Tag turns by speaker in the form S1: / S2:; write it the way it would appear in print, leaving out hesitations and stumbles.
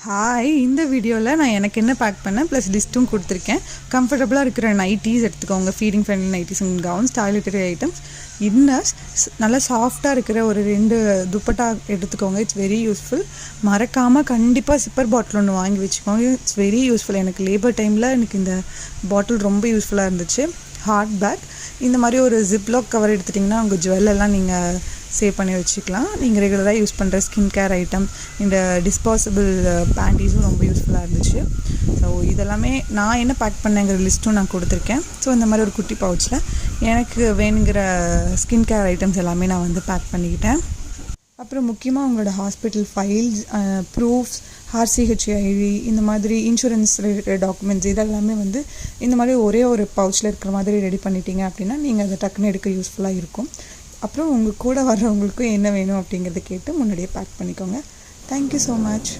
S1: Hi, இந்த வீடியோவில் நான் எனக்கு என்ன பேக் பண்ணேன் ப்ளஸ் லிஸ்ட்டும் கொடுத்துருக்கேன். கம்ஃபர்டபுளாக இருக்கிற நைட்டீஸ் எடுத்துக்கோங்க, feeding friendly nighties, gowns, toiletry items, inners, நல்லா சாஃப்டாக இருக்கிற ஒரு 2 துப்பட்டா எடுத்துக்கோங்க. It's very useful. மறக்காமல் கண்டிப்பாக சிப்பர் பாட்டில் ஒன்று வாங்கி வச்சுக்கோங்க. It's very useful. எனக்கு லேபர் டைமில் எனக்கு இந்த பாட்டில் ரொம்ப யூஸ்ஃபுல்லாக இருந்துச்சு. ஹார்ட் பேக், இந்த மாதிரி ஒரு ஜிப்லாக் கவர் எடுத்துட்டிங்கன்னா உங்கள் ஜுவல்லெல்லாம் நீங்கள் சேவ் பண்ணி வச்சுக்கலாம். நீங்கள் ரெகுலராக யூஸ் பண்ணுற ஸ்கின் கேர் ஐட்டம், இந்த டிஸ்பாசிபிள் பேண்டீஸும் ரொம்ப யூஸ்ஃபுல்லாக இருந்துச்சு. ஸோ இதெல்லாமே நான் என்ன பேக் பண்ணேங்கிற லிஸ்ட்டும் நான் கொடுத்துருக்கேன். ஸோ இந்த மாதிரி ஒரு குட்டி பவுச்சில் எனக்கு வேணுங்கிற ஸ்கின் கேர் ஐட்டம்ஸ் எல்லாமே நான் பேக் பண்ணிக்கிட்டேன். அப்புறம் முக்கியமாக உங்களோட ஹாஸ்பிட்டல் ஃபைல்ஸ், ப்ரூஃப்ஸ், ஆர்சிஹெச்ஐடி, இந்த மாதிரி இன்சூரன்ஸ் ரிலேட்டட் டாக்குமெண்ட்ஸ் இதெல்லாமே இந்த மாதிரி ஒரே ஒரு பவுச்சில் இருக்கிற மாதிரி ரெடி பண்ணிட்டீங்க அப்படின்னா நீங்கள் அதை டக்குன்னு எடுக்க யூஸ்ஃபுல்லாக இருக்கும். அப்புறம் உங்கள் கூட வர்றவங்களுக்கும் என்ன வேணும் அப்படிங்கிறத கேட்டு முன்னாடியே பேக் பண்ணிக்கோங்க. Thank you so much.